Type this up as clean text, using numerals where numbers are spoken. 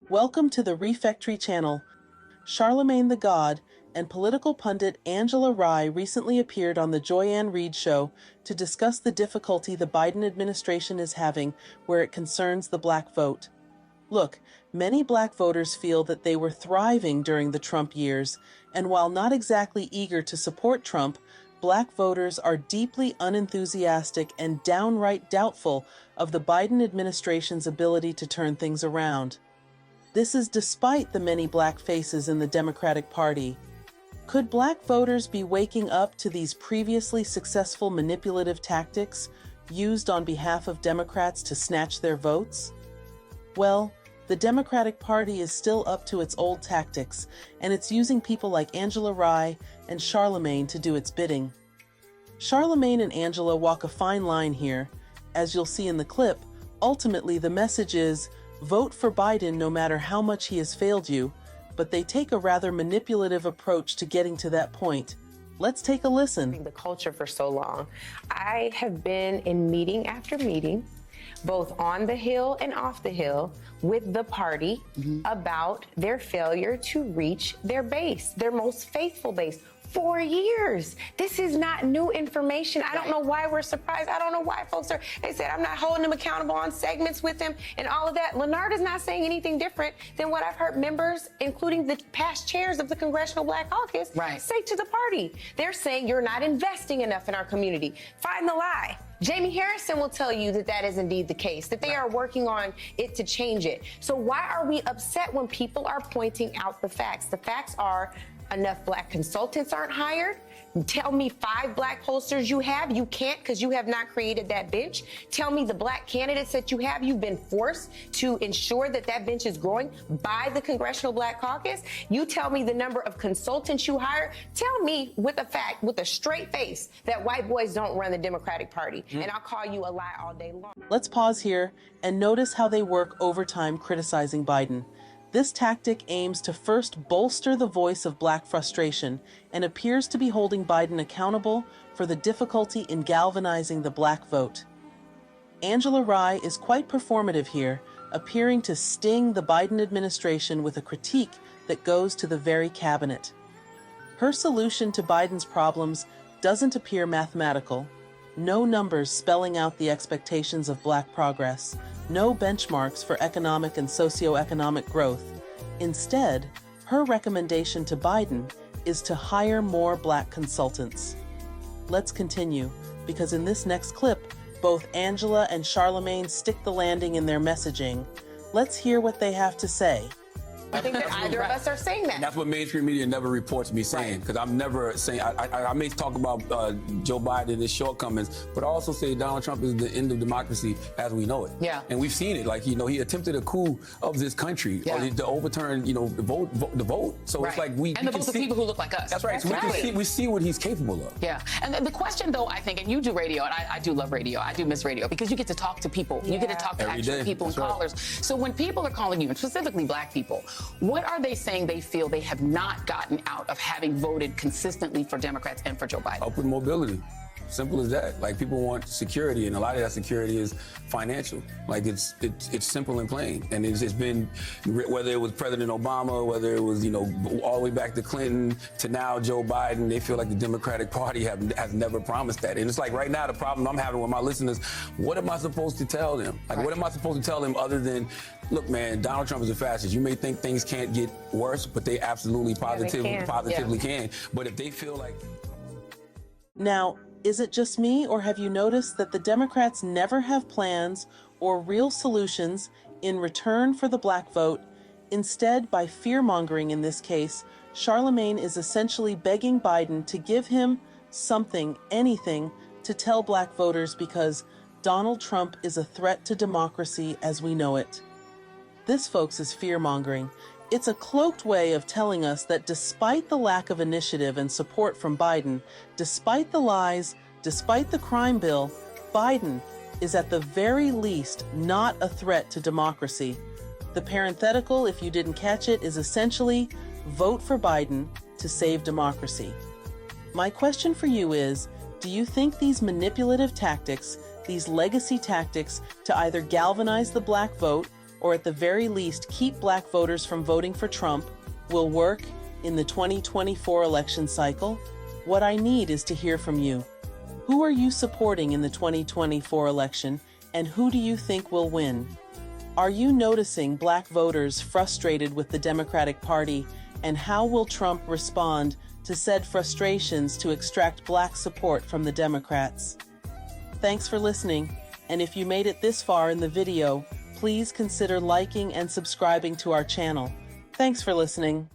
Welcome to the Refectree channel. Charlemagne the God and political pundit Angela Rye recently appeared on the Joy-Ann Reid show to discuss the difficulty the Biden administration is having where it concerns the black vote. Look, many black voters feel that they were thriving during the Trump years, and while not exactly eager to support Trump, black voters are deeply unenthusiastic and downright doubtful of the Biden administration's ability to turn things around. This is despite the many black faces in the Democratic Party. Could black voters be waking up to these previously successful manipulative tactics used on behalf of Democrats to snatch their votes? Well, the Democratic Party is still up to its old tactics, and it's using people like Angela Rye and Charlemagne to do its bidding. Charlemagne and Angela walk a fine line here. As you'll see in the clip, ultimately the message is, vote for Biden no matter how much he has failed you, but they take a rather manipulative approach to getting to that point. Let's take a listen. The culture for so long. I have been in meeting after meeting, both on the Hill and off the Hill, with the party about their failure to reach their base, their most faithful base. 4 years. This is not new information. I don't know why we're surprised. I don't know why folks they said I'm not holding them accountable on segments with them and all of that. Leonard is not saying anything different than what I've heard members, including the past chairs of the Congressional Black Caucus, say to the party. They're saying you're not investing enough in our community. Find the lie. Jamie Harrison will tell you that that is indeed the case, that they are working on it to change it. So why are we upset when people are pointing out the facts? The facts are enough black consultants aren't hired. Tell me 5 black pollsters you have. You can't because you have not created that bench. Tell me the black candidates that you have. You've been forced to ensure that that bench is growing by the Congressional Black Caucus. You tell me the number of consultants you hire. Tell me with a fact, with a straight face, that white boys don't run the Democratic Party. And I'll call you a lie all day long. Let's pause here and notice how they work overtime criticizing Biden. This tactic aims to first bolster the voice of black frustration and appears to be holding Biden accountable for the difficulty in galvanizing the black vote. Angela Rye is quite performative here, appearing to sting the Biden administration with a critique that goes to the very cabinet. Her solution to Biden's problems doesn't appear mathematical. No numbers spelling out the expectations of black progress. No benchmarks for economic and socioeconomic growth. Instead, her recommendation to Biden is to hire more black consultants. Let's continue, because in this next clip, both Angela and Charlemagne stick the landing in their messaging. Let's hear what they have to say. I think that either of us are saying that. And that's what mainstream media never reports me saying, because I'm never saying, I may talk about Joe Biden and his shortcomings, but I also say Donald Trump is the end of democracy as we know it. Yeah. And we've seen it. Like, he attempted a coup of this country, or to overturn, the vote. So it's like and the votes of people who look like us. That's right. So we see what he's capable of. Yeah. And the question, though, I think, and you do radio, and I do love radio. I do miss radio because you get to talk to people. You get to talk to actual people and callers. So when people are calling you, and specifically black people, what are they saying they feel they have not gotten out of having voted consistently for Democrats and for Joe Biden? Upward mobility. Simple as that. Like, people want security, and a lot of that security is financial. Like, it's simple and plain. And it's been, whether it was President Obama, whether it was, all the way back to Clinton to now Joe Biden, they feel like the Democratic Party has never promised that. And it's like right now the problem I'm having with my listeners, what am I supposed to tell them? Like, what am I supposed to tell them other than, look, man, Donald Trump is a fascist. You may think things can't get worse, but they absolutely positively can. But if they feel like... Now, is it just me, or have you noticed that the Democrats never have plans or real solutions in return for the black vote? Instead, by fear-mongering in this case, Charlemagne is essentially begging Biden to give him something, anything, to tell black voters because Donald Trump is a threat to democracy as we know it. This, folks, is fear-mongering. It's a cloaked way of telling us that despite the lack of initiative and support from Biden, despite the lies, despite the crime bill, Biden is at the very least not a threat to democracy. The parenthetical, if you didn't catch it, is essentially vote for Biden to save democracy. My question for you is, do you think these manipulative tactics, these legacy tactics to either galvanize the black vote or at the very least keep black voters from voting for Trump, will work in the 2024 election cycle? What I need is to hear from you. Who are you supporting in the 2024 election, and who do you think will win? Are you noticing black voters frustrated with the Democratic Party, and how will Trump respond to said frustrations to extract black support from the Democrats? Thanks for listening, and if you made it this far in the video, please consider liking and subscribing to our channel. Thanks for listening.